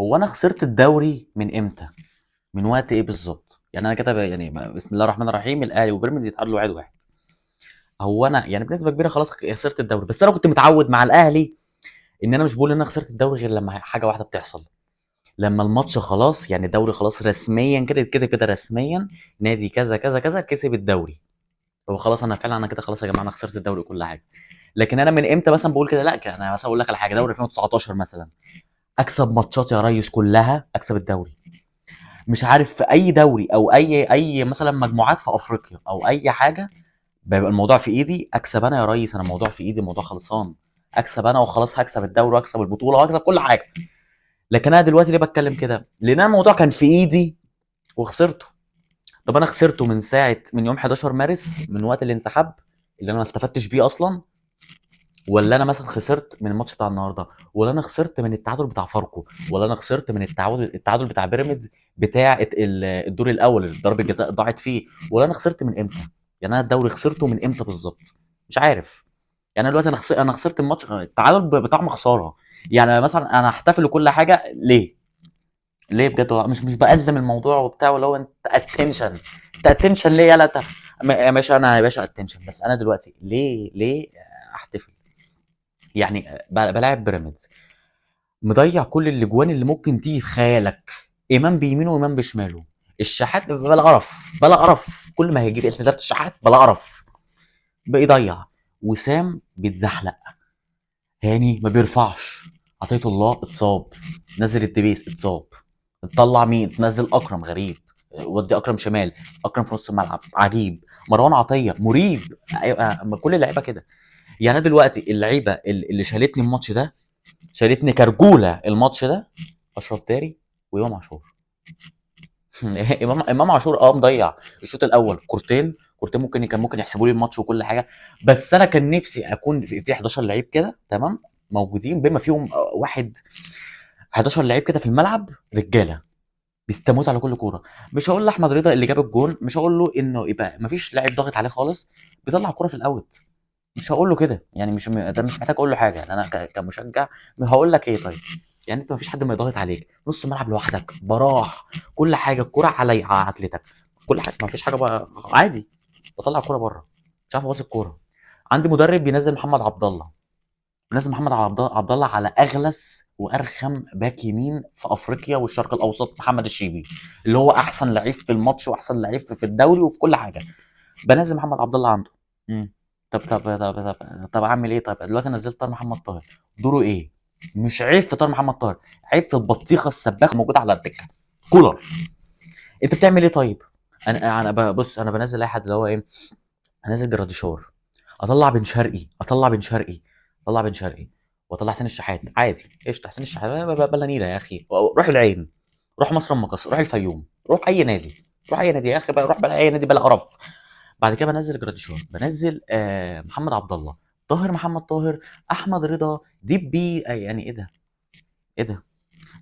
هو انا خسرت الدوري من امتى؟ من وقت ايه بالظبط؟ يعني انا كده يعني بسم الله الرحمن الرحيم الاهلي وبيراميدز يتعادلوا 1-1. هو انا يعني بنسبه كبيره خلاص خسرت الدوري، بس انا كنت متعود مع الاهلي ان انا مش بقول ان انا خسرت الدوري غير لما حاجه واحده بتحصل. لما الماتش خلاص، يعني الدوري خلاص رسميا كده كده كده رسميا نادي كذا كذا كذا كسب الدوري. هو خلاص انا فعلا انا كده خلاص يا جماعه انا خسرت الدوري وكل حاجه. لكن انا من امتى مثلا بقول كده؟ لا انا مثلا اقول لك على حاجه، دوري 2019 مثلا اكسب ماتشات يا ريس كلها اكسب الدوري. مش عارف في اي دوري او اي مثلا مجموعات في افريقيا او اي حاجه، بيبقى الموضوع في ايدي اكسب انا يا ريس، انا الموضوع في ايدي، الموضوع خلصان. اكسب انا وخلاص، هكسب الدوري واكسب البطوله واكسب كل حاجه. لكن انا دلوقتي ليه بتكلم كده؟ لان انا الموضوع كان في ايدي وخسرته. طب انا خسرته من ساعه، من يوم 11 مارس، من وقت الانسحاب اللي انا ما استفدتش بيه اصلا، ولا انا مثلا خسرت من الماتش بتاع النهارده، ولا انا خسرت من التعادل بتاع فاركو، ولا انا خسرت من التعادل بتاع بيراميدز بتاع الدور الاول اللي ضربه الجزاء ضاعت فيه، ولا انا خسرت من امتى؟ يعني انا الدوري خسرته من امتى بالظبط؟ مش عارف. يعني انا دلوقتي انا خسرت الماتش التعادل بطعم خساره. يعني مثلا انا هحتفل وكل حاجه ليه؟ ليه بجد والله؟ مش بأزم الموضوع وبتاع، ولو انت اتنشن، انت اتنشن ليه؟ يلا يا باشا انا يا باشا اتنشن، بس انا دلوقتي ليه احتفل؟ يعني بلاعب بيراميدز مضيع كل الاجوان اللي ممكن تيجي في خيالك، امام بيمينه وامام بشماله. الشحات بلا قرف بلا قرف، كل ما هيجيب اسم اداره الشحات بلا قرف بقى يضيع. وسام بيتزحلق، هاني ما بيرفعش، عطية الله اتصاب، نزل الدبيس اتصاب، تطلع مين؟ تنزل اكرم غريب، ودي اكرم شمال، اكرم في نص الملعب عجيب، مروان عطيه مريب. أيوة، كل اللعيبه كده. يعني انا دلوقتي اللعيبه اللي شالتني الماتش ده، شالتني كرجوله الماتش ده، اشرف داري وامام عاشور. امام عاشور مضيع الشوط الاول كورتين ممكن كان ممكن يحسبوا لي الماتش وكل حاجه. بس انا كان نفسي اكون في 11 لعيب كده تمام موجودين، بما فيهم واحد، 11 لعيب كده في الملعب رجاله بيستموت على كل كوره. مش هقول لاحمد رضا اللي جاب الجون، مش هقول له انه يبقى مفيش لاعب ضاغط عليه خالص بيطلع الكوره في الاوت، مش هقول له كده. يعني مش ده مش محتاج اقول له حاجه، يعني انا كمشجع هقول لك ايه طيب؟ يعني انت مفيش حد ما يضغط عليك نص الملعب لوحدك براح، كل حاجه الكوره على عتلتك، كل حاجه مفيش حاجه بقى عادي، بطلع الكوره بره، مش عارف اباص الكوره. عندي مدرب بينزل محمد عبد الله، بينزل محمد عبد الله على اغلس وارخم باك يمين في افريقيا والشرق الاوسط، محمد الشيبي اللي هو احسن لعيب في الماتش واحسن لعيب في الدوري وفي كل حاجه، بنزل محمد عبد الله عنده. طب اعمل ايه؟ طيب دلوقتي نزلت طاهر محمد طاهر، دوره ايه؟ مش عيب في طاهر محمد طاهر، عيب في البطيخه السباكه موجوده على الدكه، كولر. انت بتعمل ايه طيب؟ بص انا بنزل اي حد اللي هو ايه، هنزل جراديشار، اطلع بن شرقي واطلع حسين الشحات عادي قشطه، حسين الشحات بلا نيله يا اخي، روح العين، روح مصر المقص، روح الفيوم، روح اي نادي، روح اي نادي يا اخي بقى، روح بلا اي نادي بلا قرف. بعد كده بنزل جراديشار، بنزل محمد عبد الله، طاهر محمد طاهر، احمد رضا، ديب بي يعني ايه ده؟ ايه ده؟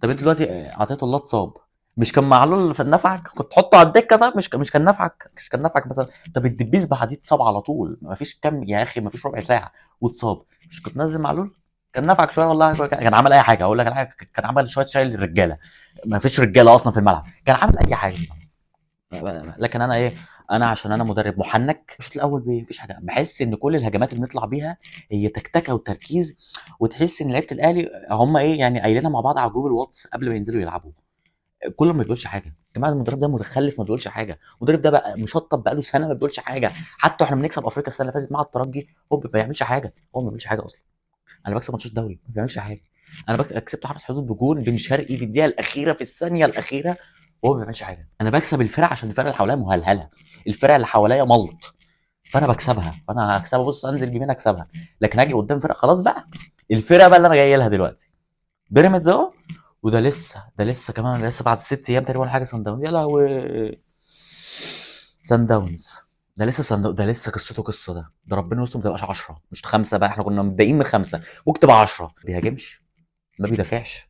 طب انت دلوقتي عطيه الله اتصاب، مش كان معلول في نفعك كنت تحطه على الدكه؟ طب مش كان نفعك، مش كان نفعك مثلا؟ طب الدبيس بعديه اتصاب على طول، ما فيش كام يا اخي، ما فيش ربع ساعه واتصاب، مش كنت نزل معلول؟ كان نفعك شويه والله، كان عمل اي حاجه، اقول لك على حاجه، كان عمل شويه شايل الرجاله، ما فيش رجاله اصلا في الملعب، كان عامل اي حاجه. لكن انا ايه؟ انا عشان انا مدرب محنك الشوط الاول مفيش حاجه، بحس ان كل الهجمات اللي بنطلع بيها هي تكتكه وتركيز، وتحس ان لعيبه الاهلي هم ايه يعني قايلينها مع بعض على جروب الواتس قبل ما ينزلوا يلعبوا، كله ما بيقولش حاجه. يا جماعه المدرب ده متخلف ما بيقولش حاجه، المدرب ده بقى مشطب بقى له سنه ما بيقولش حاجه، حتى احنا بنكسب افريقيا السنه اللي فاتت مع الترجي هو ما بيعملش حاجه، هو ما بيعملش حاجه اصلا. انا بكسب ماتشات دوري ما بيعملش حاجه، انا كسبت حرس حدود بجون بن شرقي في الدقيقه الاخيره في الثانيه الاخيره وهو ما بيعملش حاجه. انا بكسب الفرق عشان الفرق اللي حواليا مهلهله، الفرق اللي حواليا ملط، فانا بكسبها، فانا هكسبها، بص انزل بيمين اكسبها. لكن هاجي قدام فرق خلاص بقى، الفرقه بقى اللي انا جاي لها دلوقتي بيراميدز اهو، وده لسه ده لسه كمان لسه بعد 6 ايام تقريبا ولا حاجه سان داونز، يا لهوي سان داونز، ده لسه قصته قصه، ده ربنا يستر ما تبقاش 10 مش 5 بقى، احنا كنا مبدئين من 5 واكتب 10. ما بيهاجمش، ما بيدافعش،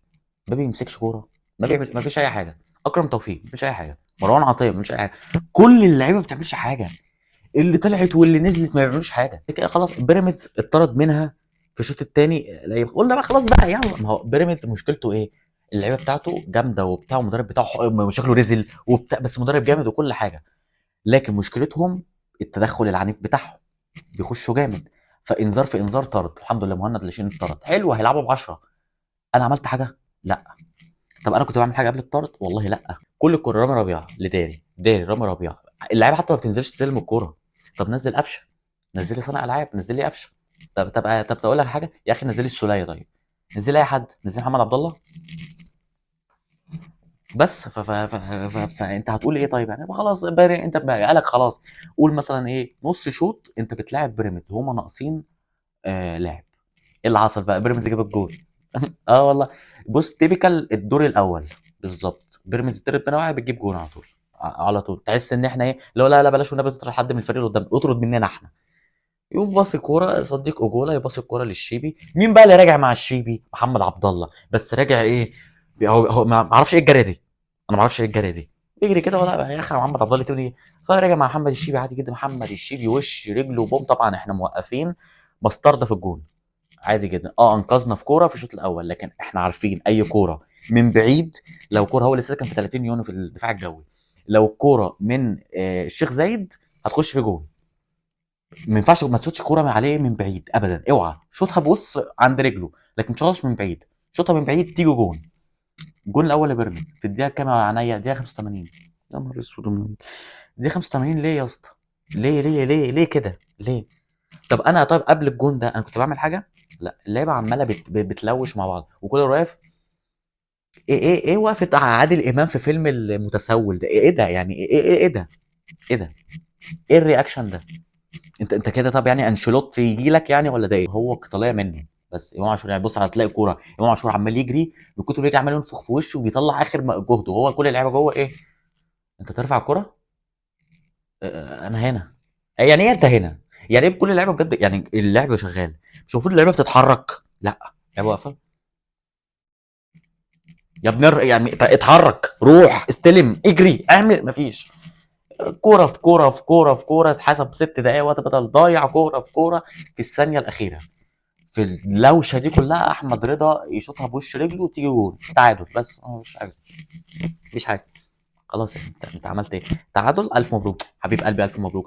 ما بيمسكش كوره، ما فيش اي حاجه. اكرم توفيق ما فيش اي حاجه، مروان عطيه ما فيش اي حاجه، كل اللعيبه ما بتعملش حاجه، اللي طلعت واللي نزلت ما بيعملوش حاجه كده. خلاص بيراميدز اتطرد منها في الشوط الثاني، قلنا بقى خلاص بقى يلا، ما هو بيراميدز مشكلته ايه؟ اللعيبه بتاعته جامده وبتاع، والمدرب بتاعه شكله رزل وبتاع، بس مدرب جامد وكل حاجه. لكن مشكلتهم التدخل العنيف بتاعهم، بيخشوا جامد. فانذار في انذار طرد. الحمد لله مهند لاشين الطرد حلو، هيلعبوا ب 10. انا عملت حاجه؟ لا. طب انا كنت بعمل حاجه قبل الطرد؟ والله لا. كل الكوره رامي ربيعه لداري، داري رامي ربيعه. اللعيبه حتى ما بتنزلش تستلم الكوره. طب نزل قفشه، نزل لي صانع العاب، نزل لي قفشه. طب اقول لك حاجه يا اخي، نزل لي السوليه. طيب نزل لي اي حد، نزل محمد عبد الله. بس فانت هتقول ايه طيب؟ يعني خلاص باري، انت بقالك خلاص. قول مثلا ايه، نص شوط انت بتلاعب بيراميدز وهم ناقصين لاعب. ايه اللي حصل بقى؟ بيراميدز جاب الجول. اه والله. بص تيبيكال الدور الاول بالظبط، بيراميدز ترد بنا واحد بتجيب جول على طول. على طول تحس ان احنا ايه، لا لا بلاش والنبي تطرد حد من الفريق اللي قدام، اطرد مننا احنا. يقوم باصي كوره صديق اجولا، يباصي الكوره للشيبي. مين بقى اللي راجع مع الشيبي؟ محمد عبد الله. بس راجع ايه؟ هو ما اعرفش ايه الجري دي. انا ما اعرفش ايه الجري دي. يجري كده ولا يا اخي محمد عبد الله تقول ايه؟ فراجع مع محمد الشيبي عادي جدا. محمد الشيبي وش رجله بوم، طبعا احنا موقفين بسطرده في الجون عادي جدا. انقذنا في كوره في الشوط الاول، لكن احنا عارفين اي كوره من بعيد. لو كوره، هو لسه كان في 30 يونيو في الدفاع الجوي. لو الكوره من الشيخ زايد هتخش في جون. ما ينفعش ما تشوتش كوره من عليه من بعيد ابدا، اوعى شوطها بص عند رجله، لكن ما تشوطهاش من بعيد. شوطها من بعيد تيجي جون. الجون الاول لبيراميدز في الدقيقه كام يا عينيا؟ الدقيقه 85. يا نهار اسود الدقيقه 85 ليه يا اسطى؟ ليه كده ليه؟ طب انا طيب قبل الجون ده انا كنت بعمل حاجه؟ لا. اللعيبه عماله بتلوش مع بعض وكل واقف. ايه وقفه عادل امام في فيلم المتسول ده؟ ايه ده يعني؟ ايه ده؟ ايه ده؟ ايه الرياكشن ده؟ انت كده طب يعني انشيلوتي يجي لك يعني ولا ده ايه؟ هو طالع منه. بس امام عاشور يعني بص هتلاقي كوره امام عاشور عمال يجري من كتر بيجري عمال ينفخ في وشه وبيطلع اخر جهده، وهو كل اللعيبه جوه ايه؟ انت ترفع الكوره؟ انا هنا. يعني ايه انت هنا؟ يعني ايه كل اللعيبه بجد؟ يعني اللعبه شغال مش المفروض اللعيبه بتتحرك؟ لا اللعيبه واقفه. يا ابني يعني اتحرك، روح استلم اجري اعمل، مفيش. كوره في كوره في كوره في كوره اتحسب 6 دقايق وقت بدل ضايع، كوره في كوره في الثانيه الاخيره. في اللوشه دي كلها احمد رضا يشوطها بوش رجله وتيجي جول تعادل. بس مفيش حاجه، مفيش حاجه. خلاص انت عملت ايه؟ تعادل. الف مبروك حبيب قلبي، الف مبروك.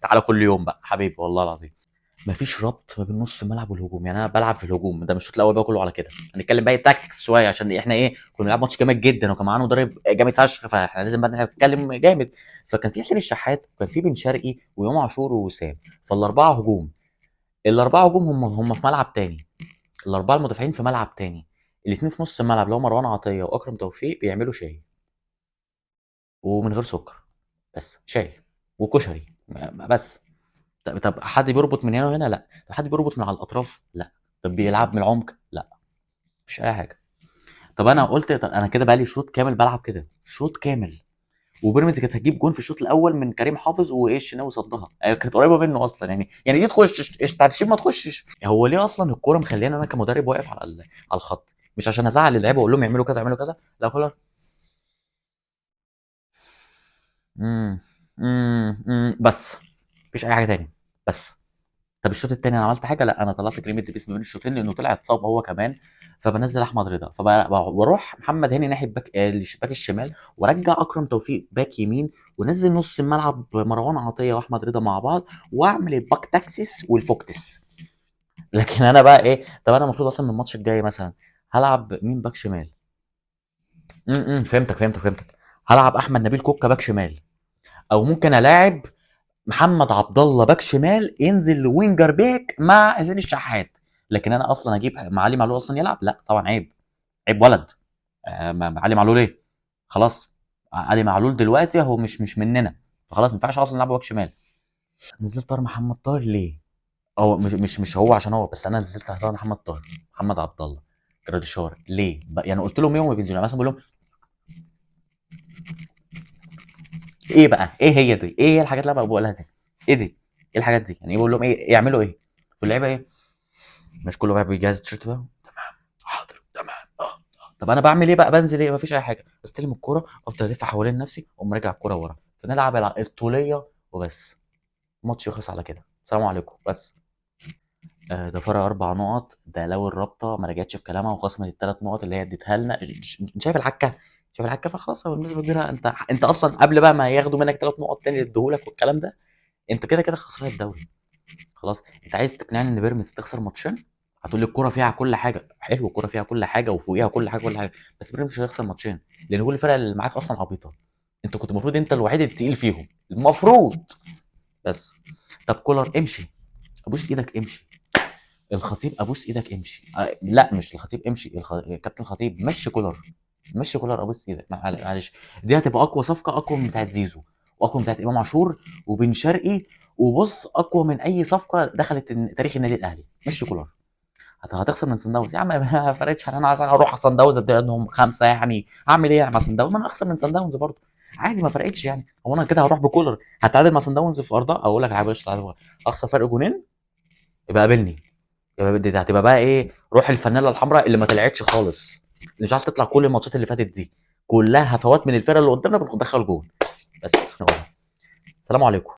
تعالى كل يوم بقى حبيبي والله العظيم. مفيش ربط ما بين نص الملعب والهجوم. يعني انا بلعب في الهجوم، ده مش الشوط الاول بقى كله على كده. هنتكلم بقى تاكتكس شويه عشان احنا ايه، كنا بنلعب ماتش جامد جدا وكان معانا مدرب جامد فشخ، فاحنا لازم بقى نتكلم جامد. فكان في حسين الشحات وكان في بن شرقي وامام عاشور ووسام، فالاربعه هجوم. الاربعه هجوم هم في ملعب تاني. الاربعه المدافعين في ملعب تاني. الاثنين في نص الملعب اللي هو مروان عطيه واكرم توفيق بيعملوا شاي ومن غير سكر. بس شاي وكشري بس. طب حد بيربط من هنا وهنا؟ لا. طب حد بيربط من على الاطراف؟ لا. طب بيلعب من العمق؟ لا. مفيش اي حاجه. طب انا قلت طب انا كده بقى لي شوط كامل بلعب كده، شوط كامل. وبيراميدز كانت هتجيب جون في الشوط الاول من كريم حافظ وايه الشناوي صدها، كانت قريبه منه اصلا. يعني دي تخش التعشيم ما تخشش. هو ليه اصلا الكوره مخليني انا كمدرب واقف على على الخط؟ مش عشان ازعل اللعيبه واقول لهم يعملوا كذا يعملوا كذا، لا خلاص. بس مفيش اي حاجه تاني. بس. طب الشوط التاني انا عملت حاجه؟ لا. انا طلعت كريم الدبيس ما بين الشوطين لانه طلع اتصاب هو كمان. فبنزل احمد رضا، فبروح محمد هاني ناحيه باك الشمال، وارجع اكرم توفيق باك يمين، ونزل نص الملعب مروان عطيه واحمد رضا مع بعض، واعمل الباك تاكسس والفوكتس. لكن انا بقى ايه؟ طب انا المفروض اصلا من الماتش الجاي مثلا هلعب مين باك شمال؟ فهمتك. هلعب احمد نبيل كوكا باك شمال، او ممكن الاعب محمد عبد الله باك شمال ينزل وينجر باك مع حسين الشحات. لكن انا اصلا اجيب علي معلول اصلا يلعب؟ لا طبعا عيب. عيب ولد. علي معلول ايه؟ خلاص. علي معلول دلوقتي هو مش مننا، فخلاص ما ينفعش اصلا نلعبه باك شمال. نزلت طاهر محمد طاهر ليه؟ هو مش هو عشان هو بس، انا نزلت طاهر محمد طاهر محمد عبد الله جراديشار ليه؟ يعني قلت لهم يوم بينزلوا يعني مثلا بقول لهم ايه بقى؟ ايه هي دي؟ ايه هي الحاجات اللي انا بقولها دي؟ ايه دي؟ ايه الحاجات دي؟ يعني بقول لهم ايه يعملوا ايه؟ في اللعيبه ايه؟ مش كله بقى بيجهز التيشيرت بقى. حاضر تمام طب انا بعمل ايه بقى؟ بنزل ايه؟ مفيش اي حاجه، بستلم الكوره افضل الف حوالين نفسي اقوم راجع الكوره ورا، فنلعب الطوليه وبس. الماتش يخلص على كده، سلام عليكم بس. ده فرق 4 نقط، ده لو الرابطه ما رجعتش في كلامها وخصمت الثلاث نقط اللي هي اديتها لنا. انت شايف الحكه؟ شايف الحكه؟ فخلاص هو بنسبه كبيره انت اصلا قبل بقى ما ياخدوا منك 3 نقط تاني يديهولك والكلام ده، انت كده كده خسران الدوري. خلاص انت عايز تقنعني ان بيراميدز تخسر ماتشين؟ هتقول لي الكوره فيها كل حاجه، حلو الكوره فيها كل حاجه وفوقيها كل حاجه كل حاجه، بس بيراميدز مش هيخسر ماتشين لان كل الفرق اللي معاك اصلا عبيطه. انت كنت المفروض انت الوحيد التقيل فيهم المفروض. بس طب كولر امشي، ابوس ايدك امشي. الخطيب ابوس ايدك امشي. لا مش الخطيب امشي، كابتن الخطيب مشي كولر. مشي كولر ابوس ايدك، معلش. دي هتبقى اقوى صفقه، اقوى من بتاعت زيزو، واقوى من بتاعت امام عاشور وبن شرقي، وبص اقوى من اي صفقه دخلت تاريخ النادي الاهلي. مشي كولر. هتخسر من سان داونز يا عم، ما فرقتش. انا عايز اروح سان داونز اديهم 5 يعني، هعمل ايه يعني مع سان داونز؟ ما انا اخسر من سان داونز برضه عادي، ما فرقتش يعني. هو انا كده هروح بكولر هتعادل مع سان داونز في ارضها؟ اقول لك يا باشا تعادل، اخسر فرق جونين، يبقى قابلني. يبقى دي هتبقى بقى ايه؟ روح الفانيلا الحمراء اللي ما طلعتش خالص، اللي مش عارف تطلع. كل الماتشات اللي فاتت دي كلها هفوات من الفرقه اللي قدامنا بندخل جول. بس نقول سلام عليكم.